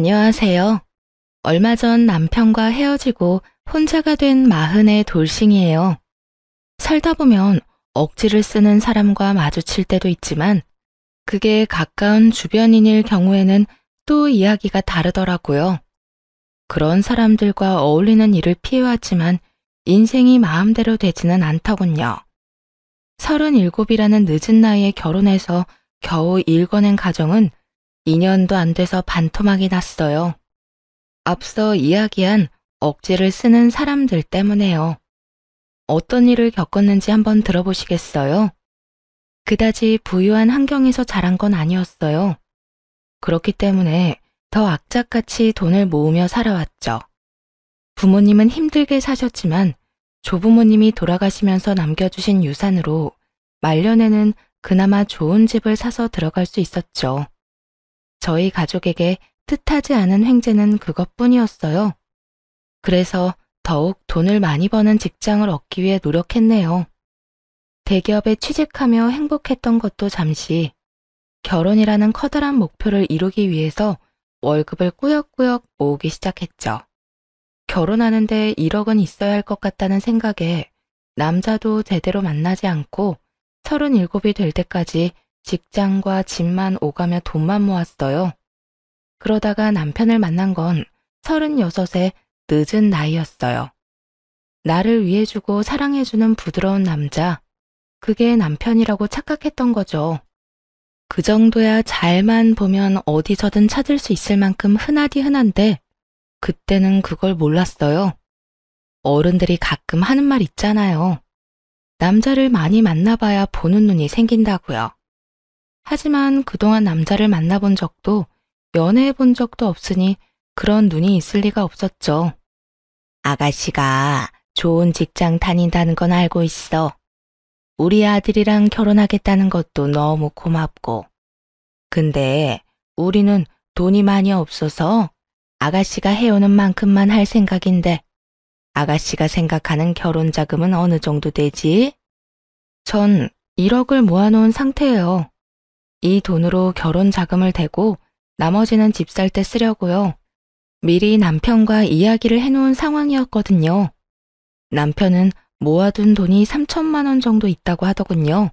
안녕하세요. 얼마 전 남편과 헤어지고 혼자가 된 마흔의 돌싱이에요. 살다 보면 억지를 쓰는 사람과 마주칠 때도 있지만 그게 가까운 주변인일 경우에는 또 이야기가 다르더라고요. 그런 사람들과 어울리는 일을 피해왔지만 인생이 마음대로 되지는 않더군요. 37이라는 늦은 나이에 결혼해서 겨우 일궈낸 가정은 2년도 안 돼서 반토막이 났어요. 앞서 이야기한 억지를 쓰는 사람들 때문에요. 어떤 일을 겪었는지 한번 들어보시겠어요? 그다지 부유한 환경에서 자란 건 아니었어요. 그렇기 때문에 더 악착같이 돈을 모으며 살아왔죠. 부모님은 힘들게 사셨지만 조부모님이 돌아가시면서 남겨주신 유산으로 말년에는 그나마 좋은 집을 사서 들어갈 수 있었죠. 저희 가족에게 뜻하지 않은 횡재는 그것뿐이었어요. 그래서 더욱 돈을 많이 버는 직장을 얻기 위해 노력했네요. 대기업에 취직하며 행복했던 것도 잠시, 결혼이라는 커다란 목표를 이루기 위해서 월급을 꾸역꾸역 모으기 시작했죠. 결혼하는데 1억은 있어야 할 것 같다는 생각에 남자도 제대로 만나지 않고 37이 될 때까지 직장과 집만 오가며 돈만 모았어요. 그러다가 남편을 만난 건 36의 늦은 나이였어요. 나를 위해주고 사랑해주는 부드러운 남자, 그게 남편이라고 착각했던 거죠. 그 정도야 잘만 보면 어디서든 찾을 수 있을 만큼 흔하디 흔한데 그때는 그걸 몰랐어요. 어른들이 가끔 하는 말 있잖아요. 남자를 많이 만나봐야 보는 눈이 생긴다고요. 하지만 그동안 남자를 만나본 적도 연애해 본 적도 없으니 그런 눈이 있을 리가 없었죠. 아가씨가 좋은 직장 다닌다는 건 알고 있어. 우리 아들이랑 결혼하겠다는 것도 너무 고맙고. 근데 우리는 돈이 많이 없어서 아가씨가 해오는 만큼만 할 생각인데 아가씨가 생각하는 결혼 자금은 어느 정도 되지? 전 1억을 모아놓은 상태예요. 이 돈으로 결혼 자금을 대고 나머지는 집 살 때 쓰려고요. 미리 남편과 이야기를 해놓은 상황이었거든요. 남편은 모아둔 돈이 3천만 원 정도 있다고 하더군요.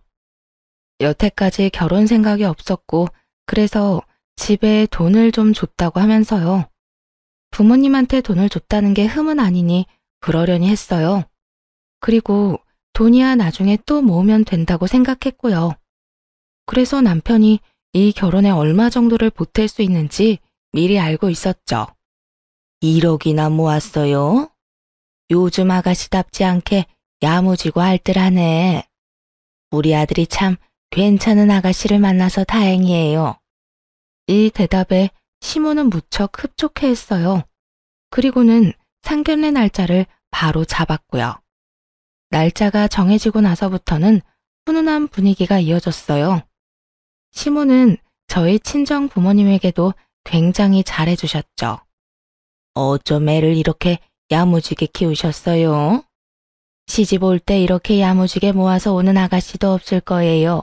여태까지 결혼 생각이 없었고 그래서 집에 돈을 좀 줬다고 하면서요. 부모님한테 돈을 줬다는 게 흠은 아니니 그러려니 했어요. 그리고 돈이야 나중에 또 모으면 된다고 생각했고요. 그래서 남편이 이 결혼에 얼마 정도를 보탤 수 있는지 미리 알고 있었죠. 1억이나 모았어요? 요즘 아가씨답지 않게 야무지고 알뜰하네. 우리 아들이 참 괜찮은 아가씨를 만나서 다행이에요. 이 대답에 시모는 무척 흡족해했어요. 그리고는 상견례 날짜를 바로 잡았고요. 날짜가 정해지고 나서부터는 훈훈한 분위기가 이어졌어요. 시모는 저희 친정 부모님에게도 굉장히 잘해주셨죠. 어쩜 애를 이렇게 야무지게 키우셨어요? 시집 올 때 이렇게 야무지게 모아서 오는 아가씨도 없을 거예요.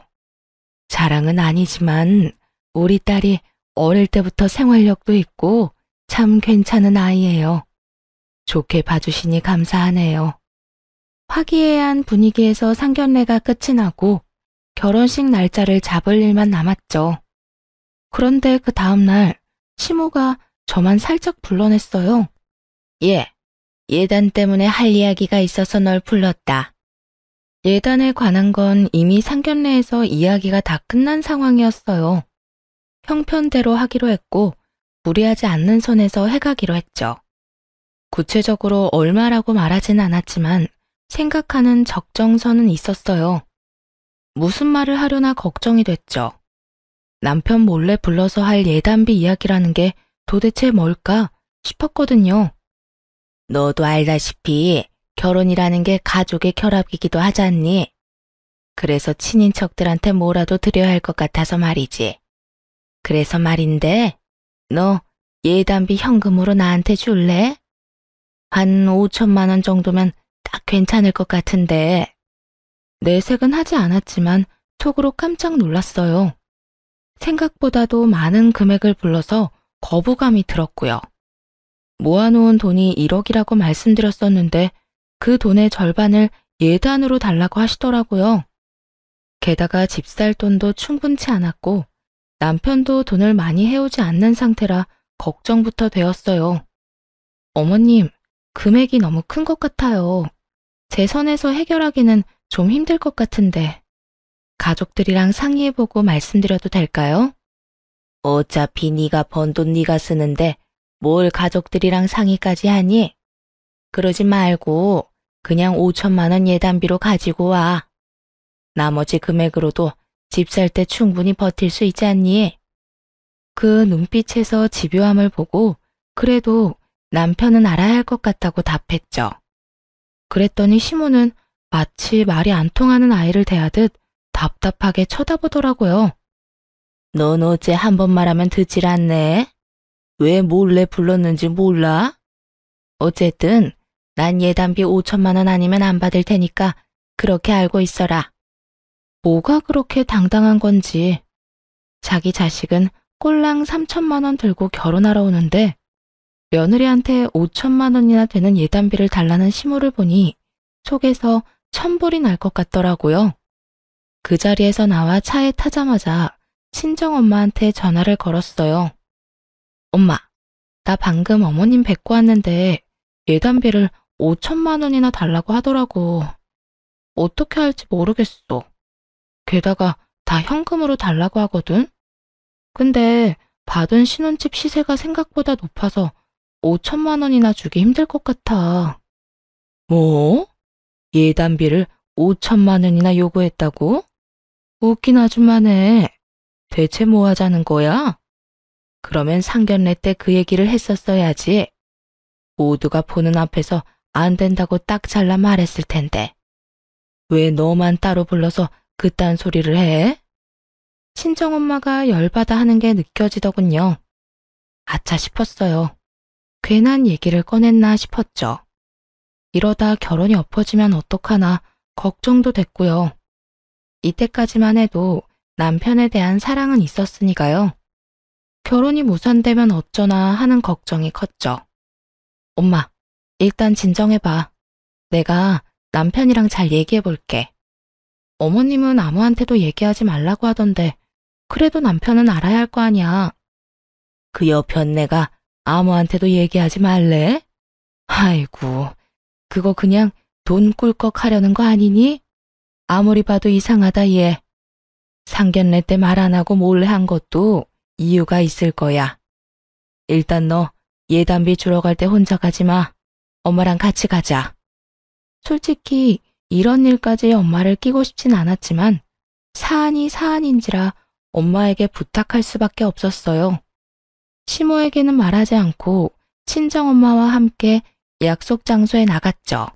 자랑은 아니지만 우리 딸이 어릴 때부터 생활력도 있고 참 괜찮은 아이예요. 좋게 봐주시니 감사하네요. 화기애애한 분위기에서 상견례가 끝이 나고 결혼식 날짜를 잡을 일만 남았죠. 그런데 그 다음날 시모가 저만 살짝 불러냈어요. 예단 때문에 할 이야기가 있어서 널 불렀다. 예단에 관한 건 이미 상견례에서 이야기가 다 끝난 상황이었어요. 형편대로 하기로 했고 무리하지 않는 선에서 해가기로 했죠. 구체적으로 얼마라고 말하진 않았지만 생각하는 적정선은 있었어요. 무슨 말을 하려나 걱정이 됐죠. 남편 몰래 불러서 할 예단비 이야기라는 게 도대체 뭘까 싶었거든요. 너도 알다시피 결혼이라는 게 가족의 결합이기도 하지 않니? 그래서 친인척들한테 뭐라도 드려야 할 것 같아서 말이지. 그래서 말인데 너 예단비 현금으로 나한테 줄래? 한 5천만 원 정도면 딱 괜찮을 것 같은데. 내색은 하지 않았지만 속으로 깜짝 놀랐어요. 생각보다도 많은 금액을 불러서 거부감이 들었고요. 모아놓은 돈이 1억이라고 말씀드렸었는데 그 돈의 절반을 예단으로 달라고 하시더라고요. 게다가 집 살 돈도 충분치 않았고 남편도 돈을 많이 해오지 않는 상태라 걱정부터 되었어요. 어머님, 금액이 너무 큰 것 같아요. 제 선에서 해결하기는 좀 힘들 것 같은데 가족들이랑 상의해보고 말씀드려도 될까요? 어차피 네가 번 돈 네가 쓰는데 뭘 가족들이랑 상의까지 하니? 그러지 말고 그냥 5천만 원 예단비로 가지고 와. 나머지 금액으로도 집 살 때 충분히 버틸 수 있지 않니? 그 눈빛에서 집요함을 보고 그래도 남편은 알아야 할 것 같다고 답했죠. 그랬더니 시모는 마치 말이 안 통하는 아이를 대하듯 답답하게 쳐다보더라고요. 넌 어째 한 번 말하면 듣질 않네? 왜 몰래 불렀는지 몰라? 어쨌든 난 예단비 5천만 원 아니면 안 받을 테니까 그렇게 알고 있어라. 뭐가 그렇게 당당한 건지. 자기 자식은 꼴랑 3천만 원 들고 결혼하러 오는데 며느리한테 5천만 원이나 되는 예단비를 달라는 시모를 보니 속에서 천불이 날 것 같더라고요. 그 자리에서 나와 차에 타자마자 친정엄마한테 전화를 걸었어요. 엄마, 나 방금 어머님 뵙고 왔는데 예단비를 5천만 원이나 달라고 하더라고. 어떻게 할지 모르겠어. 게다가 다 현금으로 달라고 하거든? 근데 받은 신혼집 시세가 생각보다 높아서 5천만 원이나 주기 힘들 것 같아. 뭐? 예단비를 5천만 원이나 요구했다고? 웃긴 아줌마네. 대체 뭐 하자는 거야? 그러면 상견례 때 그 얘기를 했었어야지. 모두가 보는 앞에서 안 된다고 딱 잘라 말했을 텐데. 왜 너만 따로 불러서 그딴 소리를 해? 친정엄마가 열받아 하는 게 느껴지더군요. 아차 싶었어요. 괜한 얘기를 꺼냈나 싶었죠. 이러다 결혼이 엎어지면 어떡하나 걱정도 됐고요. 이때까지만 해도 남편에 대한 사랑은 있었으니까요. 결혼이 무산되면 어쩌나 하는 걱정이 컸죠. 엄마, 일단 진정해봐. 내가 남편이랑 잘 얘기해볼게. 어머님은 아무한테도 얘기하지 말라고 하던데 그래도 남편은 알아야 할 거 아니야. 그 여편 내가 아무한테도 얘기하지 말래? 아이고, 그거 그냥 돈 꿀꺽 하려는 거 아니니? 아무리 봐도 이상하다 얘. 상견례 때 말 안 하고 몰래 한 것도 이유가 있을 거야. 일단 너 예단비 주러 갈 때 혼자 가지 마. 엄마랑 같이 가자. 솔직히 이런 일까지 엄마를 끼고 싶진 않았지만 사안이 사안인지라 엄마에게 부탁할 수밖에 없었어요. 시모에게는 말하지 않고 친정엄마와 함께 약속 장소에 나갔죠.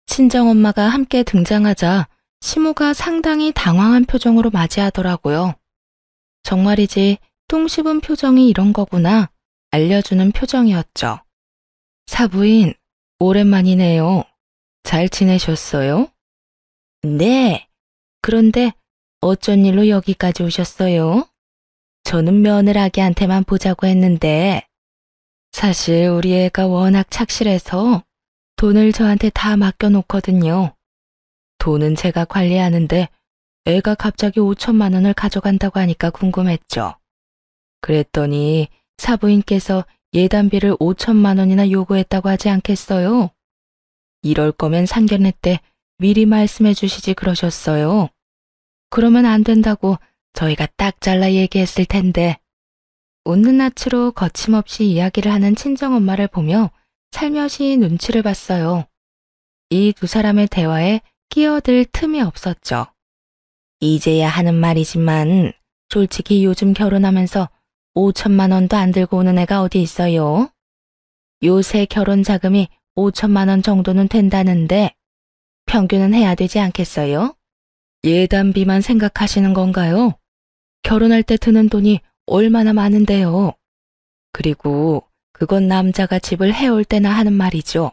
친정엄마가 함께 등장하자 시모가 상당히 당황한 표정으로 맞이하더라고요. 정말이지 똥 씹은 표정이 이런 거구나 알려주는 표정이었죠. 사부인, 오랜만이네요. 잘 지내셨어요? 네. 그런데 어쩐 일로 여기까지 오셨어요? 저는 며느라기한테만 보자고 했는데 사실 우리 애가 워낙 착실해서 돈을 저한테 다 맡겨놓거든요. 돈은 제가 관리하는데 애가 갑자기 5천만 원을 가져간다고 하니까 궁금했죠. 그랬더니 사부인께서 예단비를 5천만 원이나 요구했다고 하지 않겠어요? 이럴 거면 상견례 때 미리 말씀해 주시지 그러셨어요. 그러면 안 된다고 저희가 딱 잘라 얘기했을 텐데. 웃는 낯으로 거침없이 이야기를 하는 친정엄마를 보며 살며시 눈치를 봤어요. 이 두 사람의 대화에 끼어들 틈이 없었죠. 이제야 하는 말이지만 솔직히 요즘 결혼하면서 5천만 원도 안 들고 오는 애가 어디 있어요? 요새 결혼 자금이 5천만 원 정도는 된다는데 평균은 해야 되지 않겠어요? 예단비만 생각하시는 건가요? 결혼할 때 드는 돈이 얼마나 많은데요. 그리고 그건 남자가 집을 해올 때나 하는 말이죠.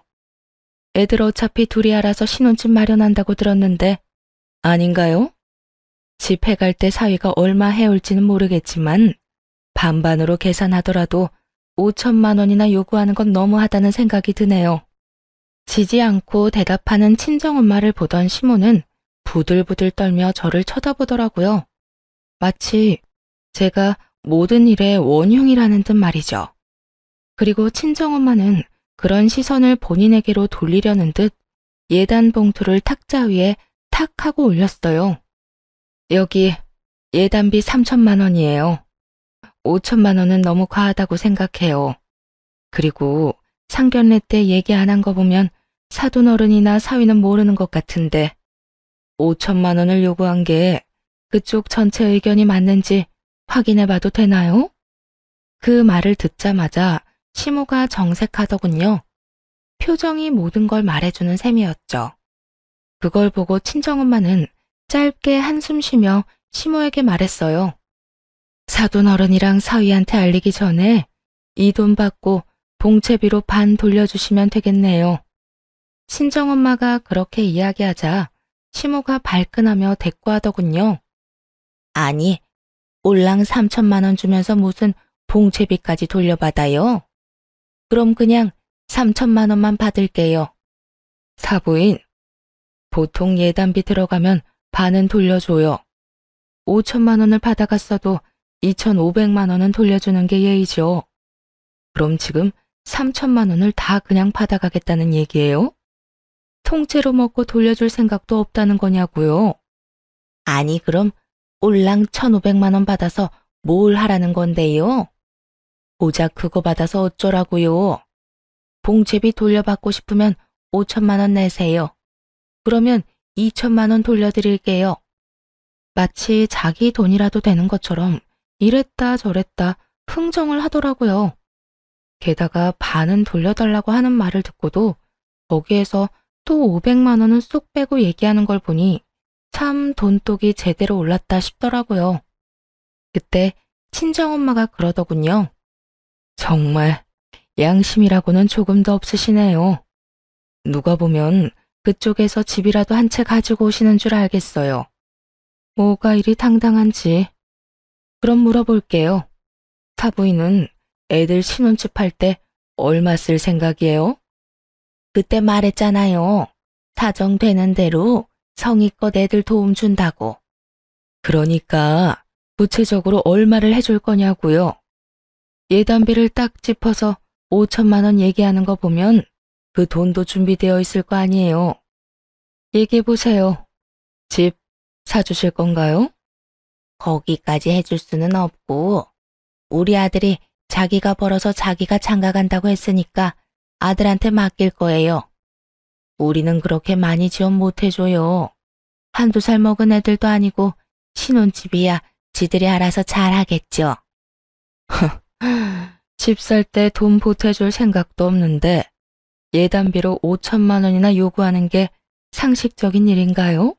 애들 어차피 둘이 알아서 신혼집 마련한다고 들었는데 아닌가요? 집 해갈 때 사위가 얼마 해올지는 모르겠지만 반반으로 계산하더라도 5천만 원이나 요구하는 건 너무하다는 생각이 드네요. 지지 않고 대답하는 친정엄마를 보던 시모는 부들부들 떨며 저를 쳐다보더라고요. 마치 제가 모든 일의 원흉이라는 듯 말이죠. 그리고 친정엄마는 그런 시선을 본인에게로 돌리려는 듯 예단 봉투를 탁자 위에 탁 하고 올렸어요. 여기 예단비 3천만 원이에요. 5천만 원은 너무 과하다고 생각해요. 그리고 상견례 때 얘기 안 한 거 보면 사돈 어른이나 사위는 모르는 것 같은데 5천만 원을 요구한 게 그쪽 전체 의견이 맞는지 확인해 봐도 되나요? 그 말을 듣자마자 시모가 정색하더군요. 표정이 모든 걸 말해주는 셈이었죠. 그걸 보고 친정엄마는 짧게 한숨 쉬며 시모에게 말했어요. 사돈 어른이랑 사위한테 알리기 전에 이 돈 받고 봉채비로 반 돌려주시면 되겠네요. 친정엄마가 그렇게 이야기하자 시모가 발끈하며 대꾸하더군요. 아니, 올랑 3천만 원 주면서 무슨 봉채비까지 돌려받아요? 그럼 그냥 3천만 원만 받을게요. 사부인, 보통 예단비 들어가면 반은 돌려줘요. 5천만 원을 받아갔어도 2,500만 원은 돌려주는 게 예의죠. 그럼 지금 3천만 원을 다 그냥 받아가겠다는 얘기예요? 통째로 먹고 돌려줄 생각도 없다는 거냐고요? 아니, 그럼 올랑 1,500만 원 받아서 뭘 하라는 건데요? 고작 그거 받아서 어쩌라고요? 봉채비 돌려받고 싶으면 5천만 원 내세요. 그러면 2천만 원 돌려드릴게요. 마치 자기 돈이라도 되는 것처럼 이랬다 저랬다 흥정을 하더라고요. 게다가 반은 돌려달라고 하는 말을 듣고도 거기에서 또 500만 원은 쏙 빼고 얘기하는 걸 보니 참 돈독이 제대로 올랐다 싶더라고요. 그때 친정엄마가 그러더군요. 정말 양심이라고는 조금도 없으시네요. 누가 보면 그쪽에서 집이라도 한 채 가지고 오시는 줄 알겠어요. 뭐가 이리 당당한지. 그럼 물어볼게요. 사부인은 애들 신혼집 할 때 얼마 쓸 생각이에요? 그때 말했잖아요. 사정 되는 대로 성의껏 애들 도움 준다고. 그러니까 구체적으로 얼마를 해줄 거냐고요. 예단비를 딱 짚어서 5천만 원 얘기하는 거 보면 그 돈도 준비되어 있을 거 아니에요. 얘기해보세요. 집 사주실 건가요? 거기까지 해줄 수는 없고 우리 아들이 자기가 벌어서 자기가 장가간다고 했으니까 아들한테 맡길 거예요. 우리는 그렇게 많이 지원 못 해줘요. 한두 살 먹은 애들도 아니고 신혼집이야 지들이 알아서 잘 하겠죠. 집 살 때 돈 보태줄 생각도 없는데 예단비로 5천만 원이나 요구하는 게 상식적인 일인가요?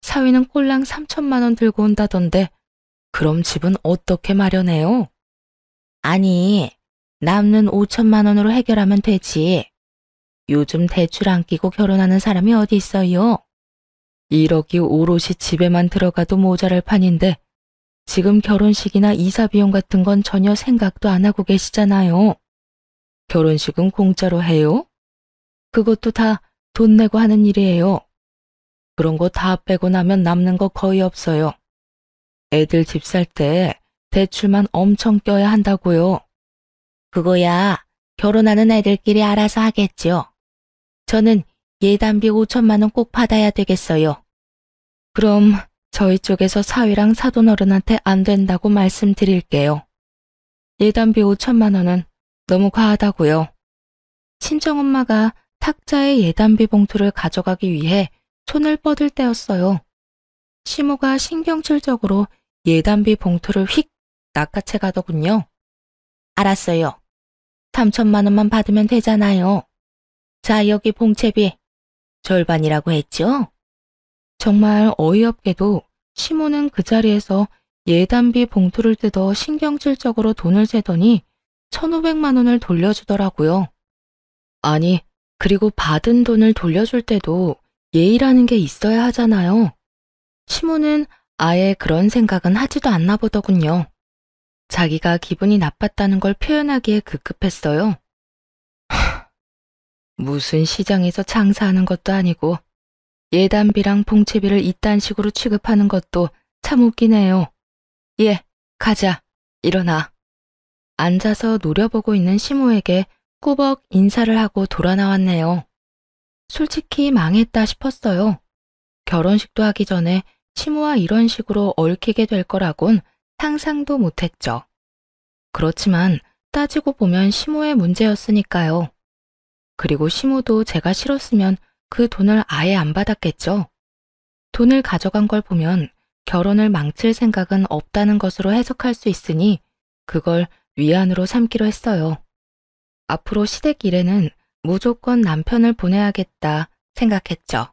사위는 꼴랑 3천만 원 들고 온다던데 그럼 집은 어떻게 마련해요? 아니, 남는 5천만 원으로 해결하면 되지. 요즘 대출 안 끼고 결혼하는 사람이 어디 있어요? 1억이 오롯이 집에만 들어가도 모자랄 판인데 지금 결혼식이나 이사 비용 같은 건 전혀 생각도 안 하고 계시잖아요. 결혼식은 공짜로 해요? 그것도 다 돈 내고 하는 일이에요. 그런 거 다 빼고 나면 남는 거 거의 없어요. 애들 집 살 때 대출만 엄청 껴야 한다고요. 그거야 결혼하는 애들끼리 알아서 하겠죠. 저는 예단비 5천만 원 꼭 받아야 되겠어요. 그럼 저희 쪽에서 사위랑 사돈 어른한테 안 된다고 말씀드릴게요. 예단비 5천만 원은 너무 과하다고요. 친정엄마가 탁자의 예단비 봉투를 가져가기 위해 손을 뻗을 때였어요. 시모가 신경질적으로 예단비 봉투를 휙 낚아채 가더군요. 알았어요. 3천만 원만 받으면 되잖아요. 자, 여기 봉채비. 절반이라고 했죠? 정말 어이없게도 시모는 그 자리에서 예단비 봉투를 뜯어 신경질적으로 돈을 세더니 1,500만 원을 돌려주더라고요. 아니, 그리고 받은 돈을 돌려줄 때도 예의라는 게 있어야 하잖아요. 시모는 아예 그런 생각은 하지도 않나 보더군요. 자기가 기분이 나빴다는 걸 표현하기에 급급했어요. 무슨 시장에서 장사하는 것도 아니고 예단비랑 봉채비를 이딴 식으로 취급하는 것도 참 웃기네요. 예, 가자. 일어나. 앉아서 노려보고 있는 시모에게 꾸벅 인사를 하고 돌아 나왔네요. 솔직히 망했다 싶었어요. 결혼식도 하기 전에 시모와 이런 식으로 얽히게 될 거라곤 상상도 못했죠. 그렇지만 따지고 보면 시모의 문제였으니까요. 그리고 시모도 제가 싫었으면 그 돈을 아예 안 받았겠죠. 돈을 가져간 걸 보면 결혼을 망칠 생각은 없다는 것으로 해석할 수 있으니 그걸 위안으로 삼기로 했어요. 앞으로 시댁 일에는 무조건 남편을 보내야겠다 생각했죠.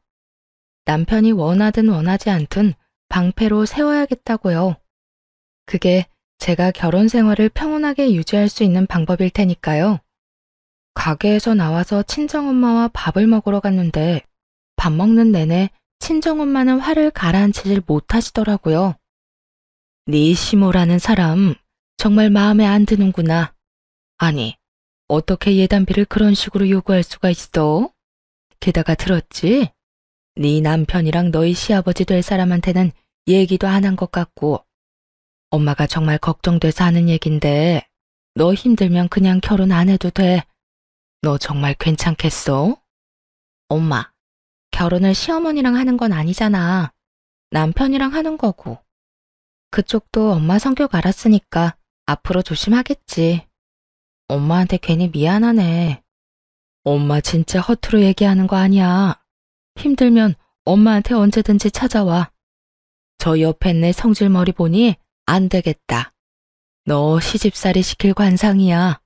남편이 원하든 원하지 않든 방패로 세워야겠다고요. 그게 제가 결혼 생활을 평온하게 유지할 수 있는 방법일 테니까요. 가게에서 나와서 친정엄마와 밥을 먹으러 갔는데 밥 먹는 내내 친정엄마는 화를 가라앉히질 못하시더라고요. 네 시모라는 사람 정말 마음에 안 드는구나. 아니, 어떻게 예단비를 그런 식으로 요구할 수가 있어? 게다가 들었지? 네 남편이랑 너희 시아버지 될 사람한테는 얘기도 안 한 것 같고 엄마가 정말 걱정돼서 하는 얘긴데 너 힘들면 그냥 결혼 안 해도 돼. 너 정말 괜찮겠어? 엄마, 결혼을 시어머니랑 하는 건 아니잖아. 남편이랑 하는 거고. 그쪽도 엄마 성격 알았으니까 앞으로 조심하겠지. 엄마한테 괜히 미안하네. 엄마 진짜 허투루 얘기하는 거 아니야. 힘들면 엄마한테 언제든지 찾아와. 저 옆에 내 성질머리 보니 안 되겠다. 너 시집살이 시킬 관상이야.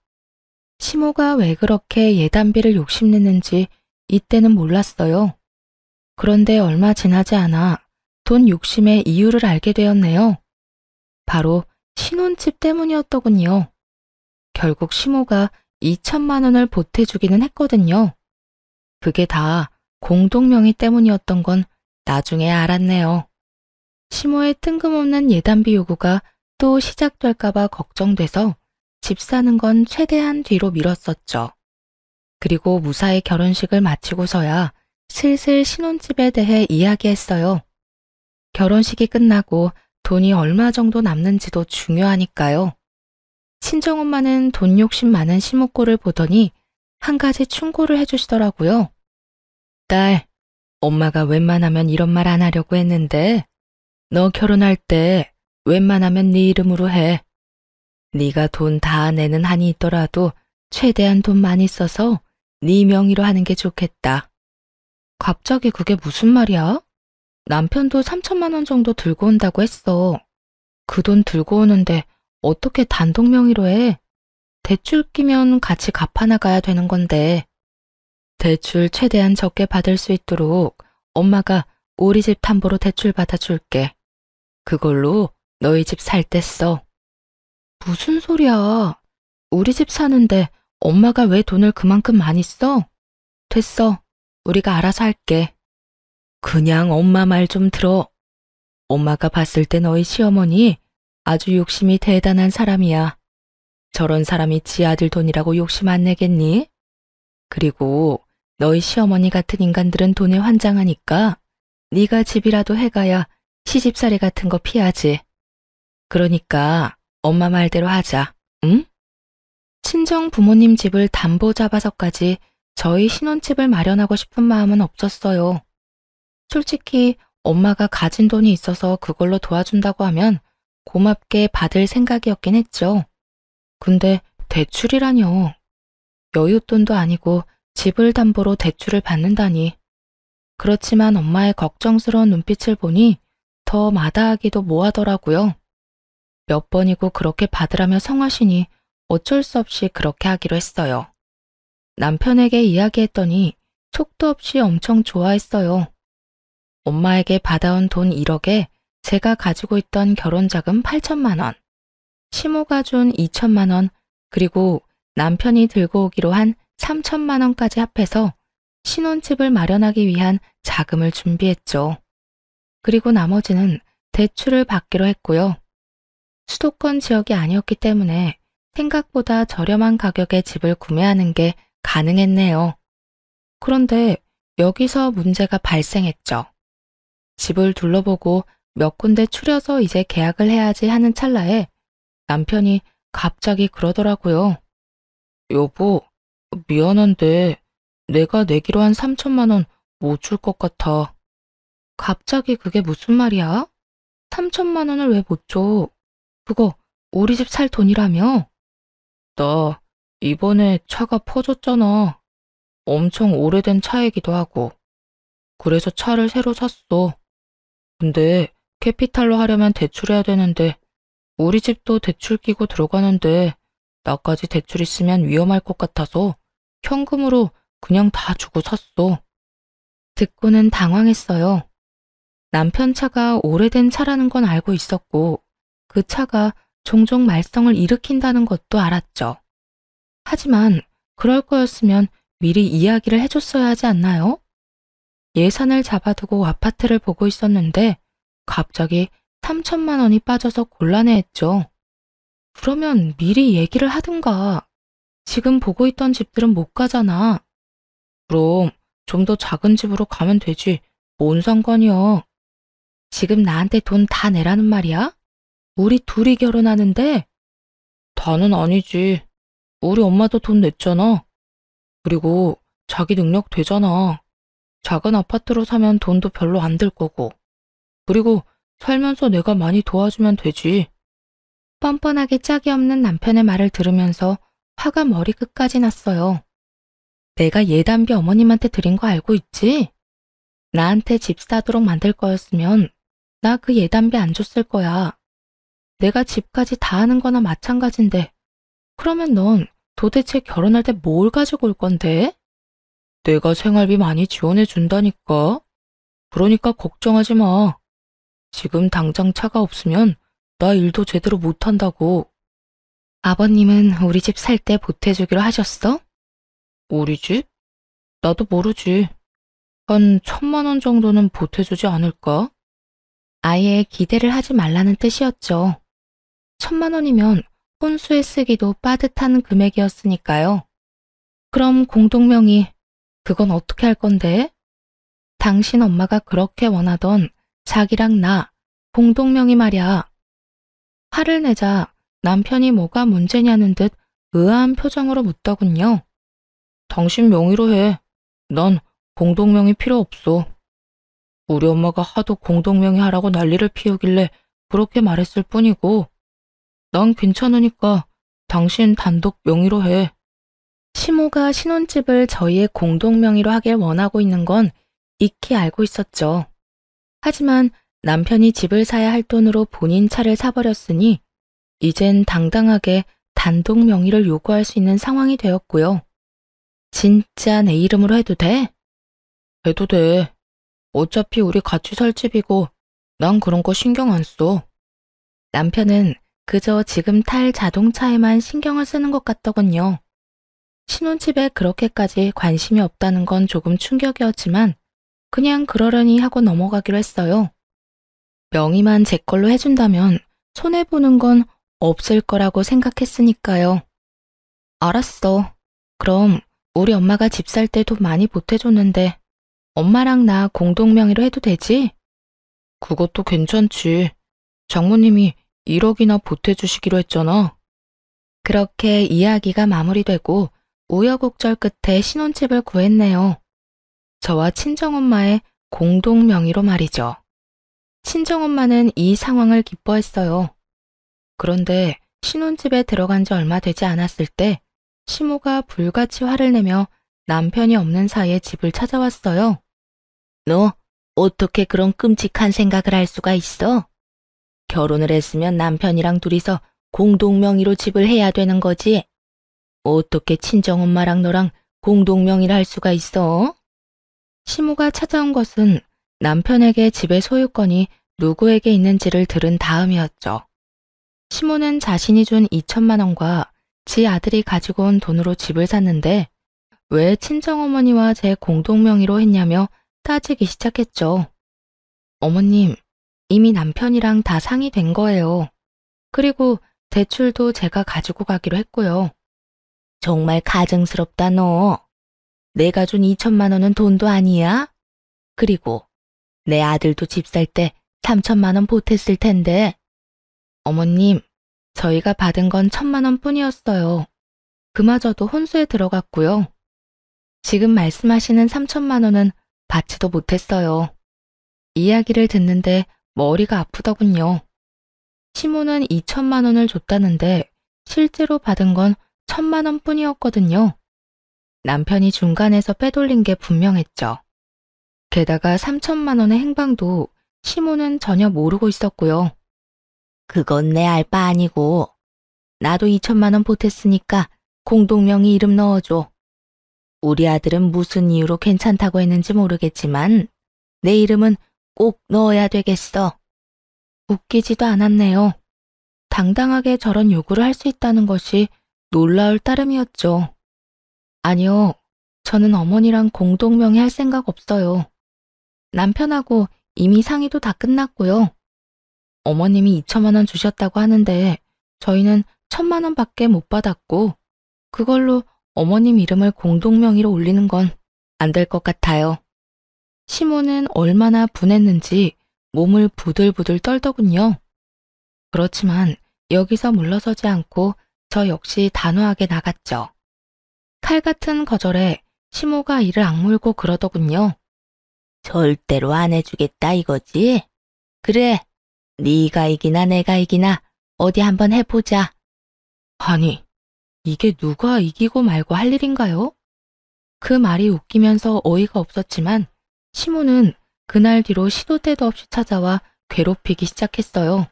시모가 왜 그렇게 예단비를 욕심내는지 이때는 몰랐어요. 그런데 얼마 지나지 않아 돈 욕심의 이유를 알게 되었네요. 바로 신혼집 때문이었더군요. 결국 시모가 2천만 원을 보태주기는 했거든요. 그게 다 공동명의 때문이었던 건 나중에 알았네요. 시모의 뜬금없는 예단비 요구가 또 시작될까봐 걱정돼서 집 사는 건 최대한 뒤로 미뤘었죠. 그리고 무사히 결혼식을 마치고서야 슬슬 신혼집에 대해 이야기했어요. 결혼식이 끝나고 돈이 얼마 정도 남는지도 중요하니까요. 친정엄마는 돈 욕심 많은 시모 꼴을 보더니 한 가지 충고를 해주시더라고요. 딸, 엄마가 웬만하면 이런 말 안 하려고 했는데 너 결혼할 때 웬만하면 네 이름으로 해. 네가 돈 다 내는 한이 있더라도 최대한 돈 많이 써서 네 명의로 하는 게 좋겠다. 갑자기 그게 무슨 말이야? 남편도 3천만 원 정도 들고 온다고 했어. 그 돈 들고 오는데 어떻게 단독 명의로 해? 대출 끼면 같이 갚아나가야 되는 건데. 대출 최대한 적게 받을 수 있도록 엄마가 우리 집 담보로 대출 받아줄게. 그걸로 너희 집 살 때 써. 무슨 소리야. 우리 집 사는데 엄마가 왜 돈을 그만큼 많이 써? 됐어. 우리가 알아서 할게. 그냥 엄마 말 좀 들어. 엄마가 봤을 때 너희 시어머니 아주 욕심이 대단한 사람이야. 저런 사람이 지 아들 돈이라고 욕심 안 내겠니? 그리고 너희 시어머니 같은 인간들은 돈에 환장하니까 네가 집이라도 해가야 시집살이 같은 거 피하지. 그러니까 엄마 말대로 하자, 응? 친정 부모님 집을 담보 잡아서까지 저희 신혼집을 마련하고 싶은 마음은 없었어요. 솔직히 엄마가 가진 돈이 있어서 그걸로 도와준다고 하면 고맙게 받을 생각이었긴 했죠. 근데 대출이라뇨. 여윳돈도 아니고 집을 담보로 대출을 받는다니. 그렇지만 엄마의 걱정스러운 눈빛을 보니 더 마다하기도 뭐하더라고요. 몇 번이고 그렇게 받으라며 성하시니 어쩔 수 없이 그렇게 하기로 했어요. 남편에게 이야기했더니 촉도 없이 엄청 좋아했어요. 엄마에게 받아온 돈 1억에 제가 가지고 있던 결혼자금 8천만 원, 시모가 준 2천만 원, 그리고 남편이 들고 오기로 한 3천만 원까지 합해서 신혼집을 마련하기 위한 자금을 준비했죠. 그리고 나머지는 대출을 받기로 했고요. 수도권 지역이 아니었기 때문에 생각보다 저렴한 가격에 집을 구매하는 게 가능했네요. 그런데 여기서 문제가 발생했죠. 집을 둘러보고 몇 군데 추려서 이제 계약을 해야지 하는 찰나에 남편이 갑자기 그러더라고요. 여보, 미안한데 내가 내기로 한 3천만 원 못 줄 것 같아. 갑자기 그게 무슨 말이야? 3천만 원을 왜 못 줘? 그거 우리 집 살 돈이라며? 나 이번에 차가 퍼졌잖아. 엄청 오래된 차이기도 하고. 그래서 차를 새로 샀어. 근데 캐피탈로 하려면 대출해야 되는데 우리 집도 대출 끼고 들어가는데 나까지 대출 있으면 위험할 것 같아서 현금으로 그냥 다 주고 샀어. 듣고는 당황했어요. 남편 차가 오래된 차라는 건 알고 있었고 그 차가 종종 말썽을 일으킨다는 것도 알았죠. 하지만 그럴 거였으면 미리 이야기를 해줬어야 하지 않나요? 예산을 잡아두고 아파트를 보고 있었는데 갑자기 3천만 원이 빠져서 곤란해했죠. 그러면 미리 얘기를 하든가. 지금 보고 있던 집들은 못 가잖아. 그럼 좀 더 작은 집으로 가면 되지. 뭔 상관이야. 지금 나한테 돈 다 내라는 말이야? 우리 둘이 결혼하는데? 다는 아니지. 우리 엄마도 돈 냈잖아. 그리고 자기 능력 되잖아. 작은 아파트로 사면 돈도 별로 안 들 거고. 그리고 살면서 내가 많이 도와주면 되지. 뻔뻔하게 짝이 없는 남편의 말을 들으면서 화가 머리끝까지 났어요. 내가 예단비 어머님한테 드린 거 알고 있지? 나한테 집 사도록 만들 거였으면 나 그 예단비 안 줬을 거야. 내가 집까지 다 하는 거나 마찬가지인데 그러면 넌 도대체 결혼할 때 뭘 가지고 올 건데? 내가 생활비 많이 지원해 준다니까. 그러니까 걱정하지 마. 지금 당장 차가 없으면 나 일도 제대로 못 한다고. 아버님은 우리 집 살 때 보태주기로 하셨어? 우리 집? 나도 모르지. 한 1,000만 원 정도는 보태주지 않을까? 아예 기대를 하지 말라는 뜻이었죠. 1,000만 원이면 혼수에 쓰기도 빠듯한 금액이었으니까요. 그럼 공동명의, 그건 어떻게 할 건데? 당신 엄마가 그렇게 원하던 자기랑 나, 공동명의 말이야. 화를 내자 남편이 뭐가 문제냐는 듯 의아한 표정으로 묻더군요. 당신 명의로 해. 난 공동명의 필요 없어. 우리 엄마가 하도 공동명의 하라고 난리를 피우길래 그렇게 말했을 뿐이고, 난 괜찮으니까 당신 단독 명의로 해. 시모가 신혼집을 저희의 공동명의로 하길 원하고 있는 건 익히 알고 있었죠. 하지만 남편이 집을 사야 할 돈으로 본인 차를 사버렸으니 이젠 당당하게 단독 명의를 요구할 수 있는 상황이 되었고요. 진짜 내 이름으로 해도 돼? 해도 돼. 어차피 우리 같이 살 집이고 난 그런 거 신경 안 써. 남편은 그저 지금 탈 자동차에만 신경을 쓰는 것 같더군요. 신혼집에 그렇게까지 관심이 없다는 건 조금 충격이었지만 그냥 그러려니 하고 넘어가기로 했어요. 명의만 제 걸로 해준다면 손해보는 건 없을 거라고 생각했으니까요. 알았어. 그럼 우리 엄마가 집 살 때 돈 많이 보태줬는데 엄마랑 나 공동명의로 해도 되지? 그것도 괜찮지. 장모님이 1억이나 보태주시기로 했잖아. 그렇게 이야기가 마무리되고 우여곡절 끝에 신혼집을 구했네요. 저와 친정엄마의 공동명의로 말이죠. 친정엄마는 이 상황을 기뻐했어요. 그런데 신혼집에 들어간 지 얼마 되지 않았을 때 시모가 불같이 화를 내며 남편이 없는 사이에 집을 찾아왔어요. 너 어떻게 그런 끔찍한 생각을 할 수가 있어? 결혼을 했으면 남편이랑 둘이서 공동명의로 집을 해야 되는 거지. 어떻게 친정엄마랑 너랑 공동명의를 할 수가 있어? 시모가 찾아온 것은 남편에게 집의 소유권이 누구에게 있는지를 들은 다음이었죠. 시모는 자신이 준 2천만 원과 지 아들이 가지고 온 돈으로 집을 샀는데 왜 친정어머니와 제 공동명의로 했냐며 따지기 시작했죠. 어머님, 이미 남편이랑 다 상의된 거예요. 그리고 대출도 제가 가지고 가기로 했고요. 정말 가증스럽다, 너. 내가 준 2천만 원은 돈도 아니야? 그리고 내 아들도 집 살 때 3천만 원 보탰을 텐데. 어머님, 저희가 받은 건 1천만 원 뿐이었어요. 그마저도 혼수에 들어갔고요. 지금 말씀하시는 3천만 원은 받지도 못했어요. 이야기를 듣는데 머리가 아프더군요. 시모는 2천만 원을 줬다는데 실제로 받은 건 1천만 원 뿐이었거든요. 남편이 중간에서 빼돌린 게 분명했죠. 게다가 3천만 원의 행방도 시모는 전혀 모르고 있었고요. 그건 내 알 바 아니고 나도 2천만 원 보탰으니까 공동명의 이름 넣어줘. 우리 아들은 무슨 이유로 괜찮다고 했는지 모르겠지만 내 이름은 꼭 넣어야 되겠어. 웃기지도 않았네요. 당당하게 저런 요구를 할 수 있다는 것이 놀라울 따름이었죠. 아니요, 저는 어머니랑 공동명의 할 생각 없어요. 남편하고 이미 상의도 다 끝났고요. 어머님이 2천만 원 주셨다고 하는데 저희는 1천만 원밖에 못 받았고 그걸로 어머님 이름을 공동명의로 올리는 건 안 될 것 같아요. 시모는 얼마나 분했는지 몸을 부들부들 떨더군요. 그렇지만 여기서 물러서지 않고 저 역시 단호하게 나갔죠. 칼 같은 거절에 시모가 이를 악물고 그러더군요. 절대로 안 해주겠다 이거지? 그래, 네가 이기나 내가 이기나 어디 한번 해보자. 아니, 이게 누가 이기고 말고 할 일인가요? 그 말이 웃기면서 어이가 없었지만 시모는 그날 뒤로 시도 때도 없이 찾아와 괴롭히기 시작했어요.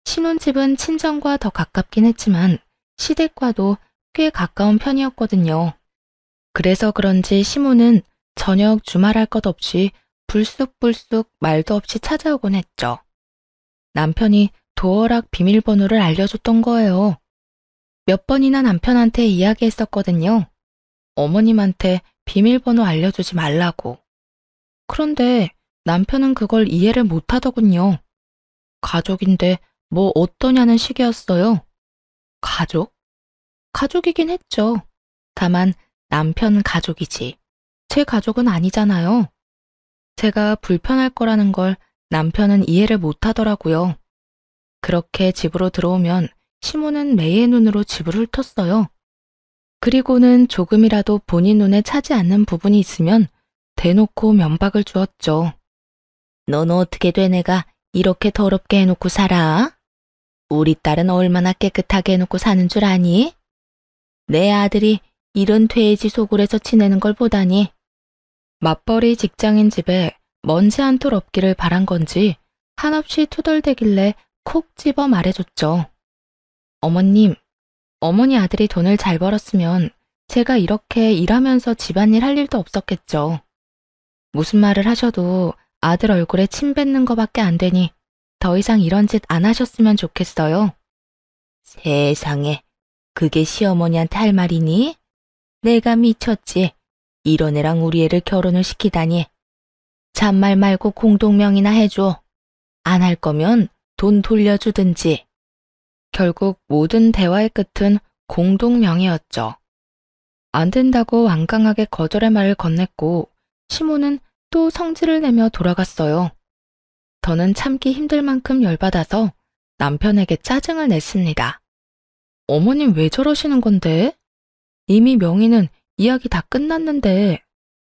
신혼집은 친정과 더 가깝긴 했지만 시댁과도 꽤 가까운 편이었거든요. 그래서 그런지 시모는 저녁 주말할 것 없이 불쑥불쑥 말도 없이 찾아오곤 했죠. 남편이 도어락 비밀번호를 알려줬던 거예요. 몇 번이나 남편한테 이야기했었거든요. 어머님한테 비밀번호 알려주지 말라고. 그런데 남편은 그걸 이해를 못하더군요. 가족인데 뭐 어떠냐는 식이었어요. 가족? 가족이긴 했죠. 다만 남편 가족이지. 제 가족은 아니잖아요. 제가 불편할 거라는 걸 남편은 이해를 못하더라고요. 그렇게 집으로 들어오면 시모는 매의 눈으로 집을 훑었어요. 그리고는 조금이라도 본인 눈에 차지 않는 부분이 있으면 대놓고 면박을 주었죠. 넌 어떻게 돼 내가 이렇게 더럽게 해놓고 살아? 우리 딸은 얼마나 깨끗하게 해놓고 사는 줄 아니? 내 아들이 이런 돼지 소굴에서 지내는 걸 보다니. 맞벌이 직장인 집에 먼지 한 톨 없기를 바란 건지 한없이 투덜대길래 콕 집어 말해줬죠. 어머님, 어머니 아들이 돈을 잘 벌었으면 제가 이렇게 일하면서 집안일 할 일도 없었겠죠. 무슨 말을 하셔도 아들 얼굴에 침 뱉는 거밖에 안 되니 더 이상 이런 짓 안 하셨으면 좋겠어요. 세상에, 그게 시어머니한테 할 말이니? 내가 미쳤지. 이런 애랑 우리 애를 결혼을 시키다니. 잔말 말고 공동명의나 해줘. 안 할 거면 돈 돌려주든지. 결국 모든 대화의 끝은 공동명의였죠. 안 된다고 완강하게 거절의 말을 건넸고 시모는 또 성질을 내며 돌아갔어요. 더는 참기 힘들 만큼 열받아서 남편에게 짜증을 냈습니다. 어머님 왜 저러시는 건데? 이미 명의는 이야기 다 끝났는데